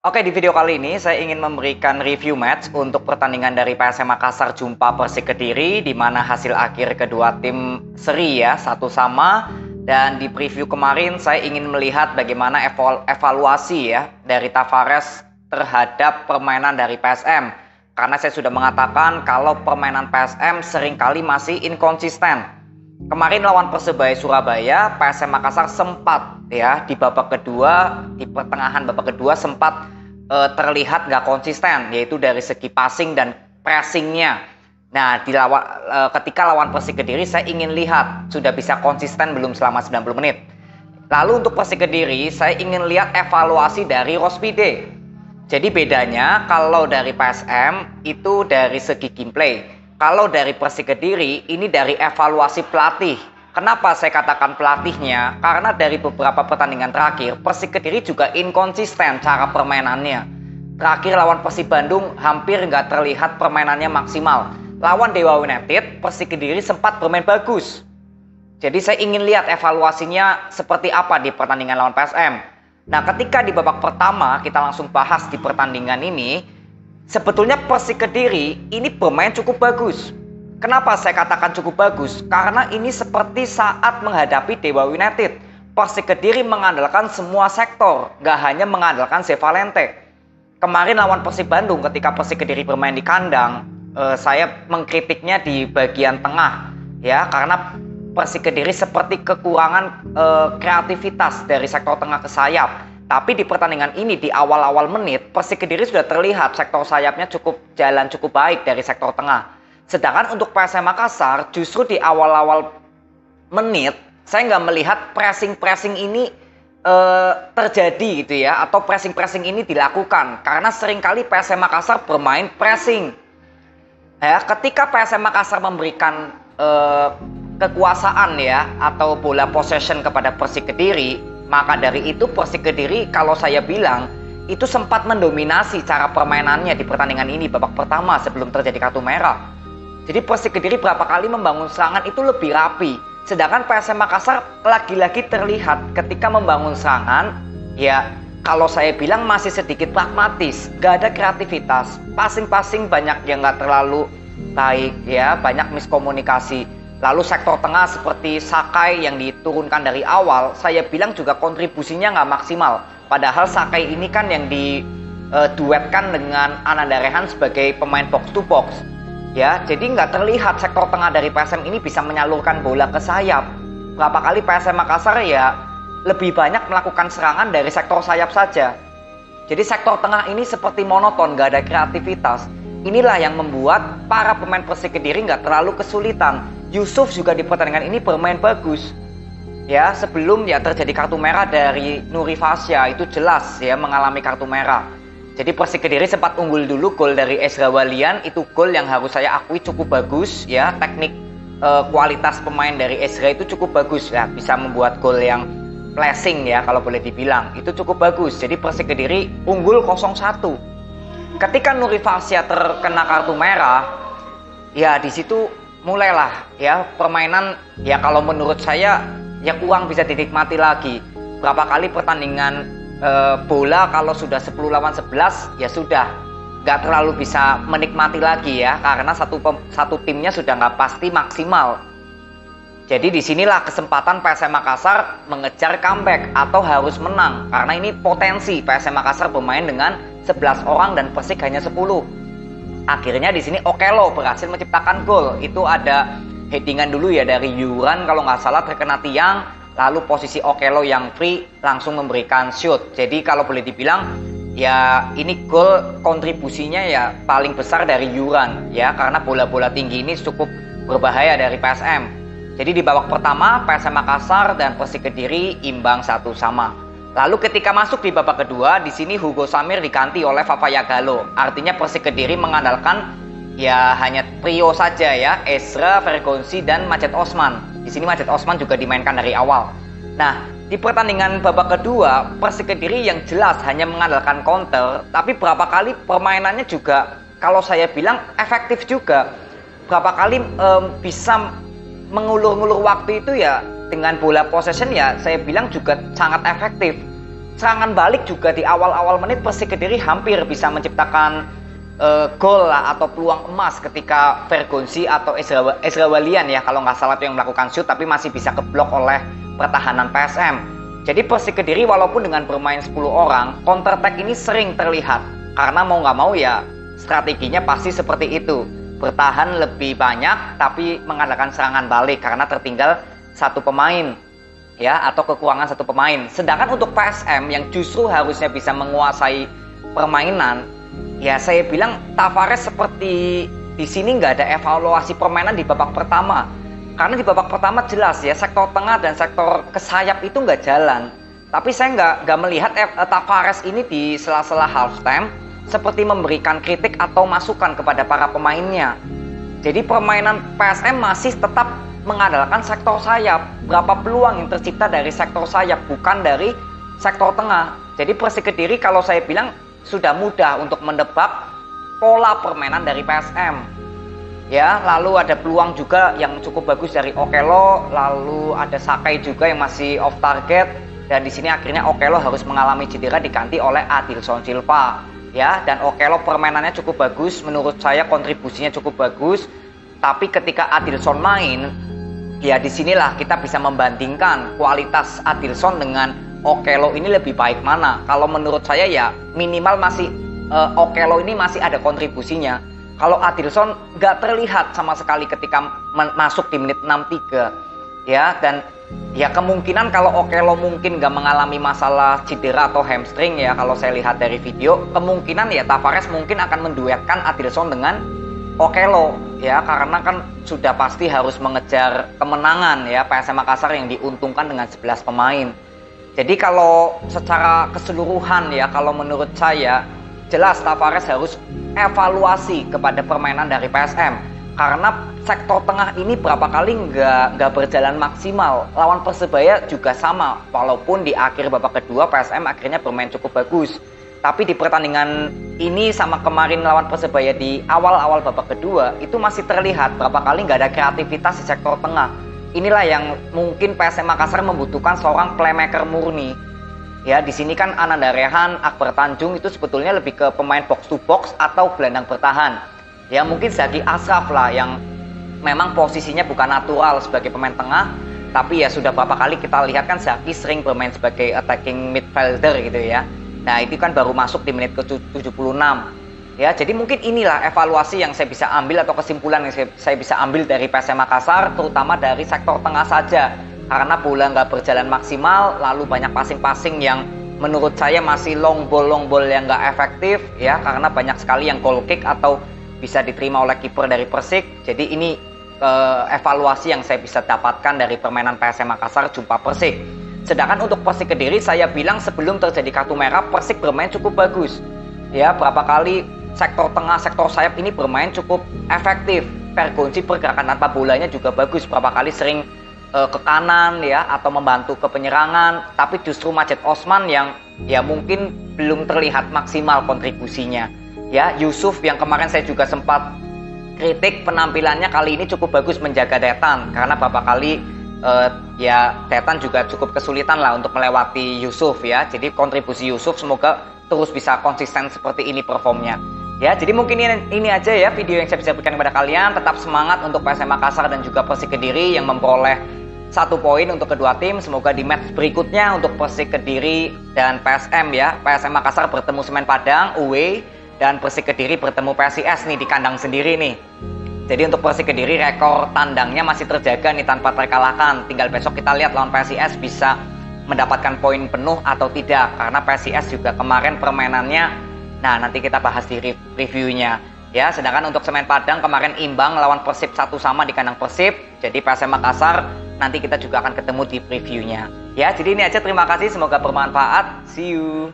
Oke, di video kali ini saya ingin memberikan review match untuk pertandingan dari PSM Makassar jumpa Persik Kediri, di mana hasil akhir kedua tim seri ya, 1-1. Dan di preview kemarin saya ingin melihat bagaimana evaluasi ya dari Tavares terhadap permainan dari PSM. Karena saya sudah mengatakan kalau permainan PSM seringkali masih inkonsisten. Kemarin lawan Persebaya Surabaya, PSM Makassar sempat ya di babak kedua, di pertengahan babak kedua sempat terlihat nggak konsisten, yaitu dari segi passing dan pressingnya. Nah, ketika lawan Persik Kediri saya ingin lihat sudah bisa konsisten belum selama 90 menit. Lalu untuk Persik Kediri saya ingin lihat evaluasi dari Rospide. Jadi bedanya kalau dari PSM itu dari segi gameplay. Kalau dari Persik Kediri ini dari evaluasi pelatih. Kenapa saya katakan pelatihnya? Karena dari beberapa pertandingan terakhir Persik Kediri juga inkonsisten cara permainannya. Terakhir lawan Persib Bandung hampir nggak terlihat permainannya maksimal. Lawan Dewa United Persik Kediri sempat bermain bagus. Jadi saya ingin lihat evaluasinya seperti apa di pertandingan lawan PSM. Nah, ketika di babak pertama kita langsung bahas di pertandingan ini, sebetulnya Persik Kediri ini bermain cukup bagus. Kenapa saya katakan cukup bagus? Karena ini seperti saat menghadapi Dewa United. Persik Kediri mengandalkan semua sektor, gak hanya mengandalkan Zevalente. Kemarin lawan Persib Bandung ketika Persik Kediri bermain di kandang, saya mengkritiknya di bagian tengah, ya, karena Persik Kediri seperti kekurangan kreativitas dari sektor tengah ke sayap. Tapi di pertandingan ini di awal-awal menit, Persik Kediri sudah terlihat sektor sayapnya cukup baik dari sektor tengah. Sedangkan untuk PSM Makassar justru di awal-awal menit saya nggak melihat pressing ini terjadi gitu ya, atau pressing ini dilakukan karena seringkali PSM Makassar bermain pressing. Ya, ketika PSM Makassar memberikan kekuasaan ya atau bola possession kepada Persik Kediri, maka dari itu Persik Kediri kalau saya bilang itu sempat mendominasi cara permainannya di pertandingan ini babak pertama sebelum terjadi kartu merah. Jadi Persik Kediri berapa kali membangun serangan itu lebih rapi. Sedangkan PSM Makassar lagi-lagi terlihat ketika membangun serangan, ya kalau saya bilang masih sedikit pragmatis, gak ada kreativitas, passing banyak yang gak terlalu baik, ya banyak miskomunikasi. Lalu sektor tengah seperti Sakai yang diturunkan dari awal, saya bilang juga kontribusinya gak maksimal. Padahal Sakai ini kan yang diduetkan dengan Ananda Rehan sebagai pemain box to box. Ya, jadi nggak terlihat sektor tengah dari PSM ini bisa menyalurkan bola ke sayap. Berapa kali PSM Makassar ya lebih banyak melakukan serangan dari sektor sayap saja. Jadi sektor tengah ini seperti monoton, nggak ada kreativitas. Inilah yang membuat para pemain Persik Kediri nggak terlalu kesulitan. Yusuf juga di pertandingan ini bermain bagus. Ya, sebelum ya terjadi kartu merah dari Nuri Fasya itu jelas ya mengalami kartu merah. Jadi Persik Kediri sempat unggul dulu, gol dari Ezra Walian itu gol yang harus saya akui cukup bagus ya, teknik kualitas pemain dari Ezra itu cukup bagus ya, bisa membuat gol yang flashing ya kalau boleh dibilang, itu cukup bagus. Jadi Persik Kediri unggul 0-1. Ketika Nuri Fasya terkena kartu merah, ya di situ mulailah ya permainan ya kalau menurut saya ya kurang bisa dinikmati lagi. Berapa kali pertandingan bola kalau sudah 10 lawan 11 ya sudah nggak terlalu bisa menikmati lagi ya, karena satu timnya sudah nggak pasti maksimal. Jadi disinilah kesempatan PSM Makassar mengejar comeback atau harus menang, karena ini potensi PSM Makassar bermain dengan 11 orang dan Persik hanya 10. Akhirnya di sini Okello berhasil menciptakan gol. Itu ada headingan dulu ya dari Yuran kalau nggak salah, terkena tiang. Lalu posisi Okello yang free langsung memberikan shoot. Jadi kalau boleh dibilang ya ini gol kontribusinya ya paling besar dari Yuran ya, karena bola-bola tinggi ini cukup berbahaya dari PSM. Jadi di babak pertama PSM Makassar dan Persik Kediri imbang 1-1. Lalu ketika masuk di babak kedua, di sini Hugo Samir diganti oleh Fafaya Gallo. Artinya Persik Kediri mengandalkan ya hanya trio saja ya, Ezra, Vergonzi dan Majed Osman. Di sini Majed Osman juga dimainkan dari awal. Nah, di pertandingan babak kedua, Persik Kediri yang jelas hanya mengandalkan counter, tapi berapa kali permainannya juga kalau saya bilang efektif juga. Berapa kali bisa mengulur-ngulur waktu itu ya dengan bola possession ya saya bilang juga sangat efektif. serangan balik juga di awal-awal menit Persik Kediri hampir bisa menciptakan gol lah atau peluang emas ketika Vergonzi atau Ezra Walian ya kalau nggak salah itu yang melakukan shoot, tapi masih bisa keblok oleh pertahanan PSM. Jadi Persik Kediri walaupun dengan bermain 10 orang, counter attack ini sering terlihat karena mau nggak mau ya strateginya pasti seperti itu, bertahan lebih banyak tapi mengandalkan serangan balik karena tertinggal satu pemain ya atau kekurangan satu pemain. Sedangkan untuk PSM yang justru harusnya bisa menguasai permainan, ya saya bilang Tavares seperti di sini nggak ada evaluasi permainan di babak pertama. Karena di babak pertama jelas ya sektor tengah dan sektor ke sayap itu nggak jalan. Tapi saya nggak melihat Tavares ini di sela-sela halftime seperti memberikan kritik atau masukan kepada para pemainnya. Jadi permainan PSM masih tetap mengandalkan sektor sayap. Berapa peluang yang tercipta dari sektor sayap bukan dari sektor tengah. Jadi Persik Kediri kalau saya bilang sudah mudah untuk mendebak pola permainan dari PSM. Ya, lalu ada peluang juga yang cukup bagus dari Okello, lalu ada Sakai juga yang masih off target, dan di sini akhirnya Okello harus mengalami cedera diganti oleh Adilson Silva. Ya, dan Okello permainannya cukup bagus, menurut saya kontribusinya cukup bagus. Tapi ketika Adilson main, ya disinilah kita bisa membandingkan kualitas Adilson dengan Okello ini lebih baik mana. Kalau menurut saya ya minimal masih Okello ini masih ada kontribusinya. Kalau Adilson nggak terlihat sama sekali ketika masuk di menit 63 ya, dan ya kemungkinan kalau Okello mungkin nggak mengalami masalah cedera atau hamstring ya, kalau saya lihat dari video kemungkinan ya Tavares mungkin akan menduetkan Adilson dengan Okello ya, karena kan sudah pasti harus mengejar kemenangan ya PSM Makassar yang diuntungkan dengan 11 pemain. Jadi kalau secara keseluruhan ya, kalau menurut saya jelas Tavares harus evaluasi kepada permainan dari PSM karena sektor tengah ini berapa kali nggak berjalan maksimal. Lawan Persebaya juga sama, walaupun di akhir babak kedua PSM akhirnya bermain cukup bagus, tapi di pertandingan ini sama kemarin lawan Persebaya di awal-awal babak kedua itu masih terlihat berapa kali nggak ada kreativitas di sektor tengah. Inilah yang mungkin PSM Makassar membutuhkan seorang playmaker murni. Ya, di sini kan Ananda Rehan, Akbar Tanjung itu sebetulnya lebih ke pemain box to box atau gelandang bertahan. Ya, mungkin Zaki Ashraf lah yang memang posisinya bukan natural sebagai pemain tengah, tapi ya sudah berapa kali kita lihat kan Zaki sering bermain sebagai attacking midfielder gitu ya. Nah, itu kan baru masuk di menit ke-76. Ya, jadi mungkin inilah evaluasi yang saya bisa ambil atau kesimpulan yang saya bisa ambil dari PSM Makassar, terutama dari sektor tengah saja. Karena bola nggak berjalan maksimal, lalu banyak passing-passing yang menurut saya masih long ball yang nggak efektif ya, karena banyak sekali yang goal kick atau bisa diterima oleh kiper dari Persik. Jadi ini evaluasi yang saya bisa dapatkan dari permainan PSM Makassar jumpa Persik. Sedangkan untuk Persik Kediri saya bilang sebelum terjadi kartu merah Persik bermain cukup bagus. Ya, berapa kali sektor tengah, sektor sayap ini bermain cukup efektif. Vergonzi pergerakan tanpa bolanya juga bagus, berapa kali sering ke kanan ya atau membantu ke penyerangan, tapi justru Majid Osman yang ya mungkin belum terlihat maksimal kontribusinya. Ya, Yusuf yang kemarin saya juga sempat kritik penampilannya kali ini cukup bagus menjaga Detan, karena beberapa kali ya Detan juga cukup kesulitan lah untuk melewati Yusuf ya. Jadi kontribusi Yusuf semoga terus bisa konsisten seperti ini performnya. Ya, jadi mungkin ini aja ya video yang saya bisa berikan kepada kalian. Tetap semangat untuk PSM Makassar dan juga Persik Kediri yang memperoleh 1 poin untuk kedua tim. Semoga di match berikutnya untuk Persik Kediri dan PSM ya, PSM Makassar bertemu Semen Padang away dan Persik Kediri bertemu PSIS nih di kandang sendiri nih. Jadi untuk Persik Kediri rekor tandangnya masih terjaga nih tanpa terkalahkan. Tinggal besok kita lihat lawan PSIS bisa mendapatkan poin penuh atau tidak, karena PSIS juga kemarin permainannya, nah nanti kita bahas di reviewnya ya. Sedangkan untuk Semen Padang kemarin imbang lawan Persib 1-1 di kandang Persib. Jadi PSM Makassar nanti kita juga akan ketemu di previewnya ya. Jadi ini aja, terima kasih, semoga bermanfaat, see you.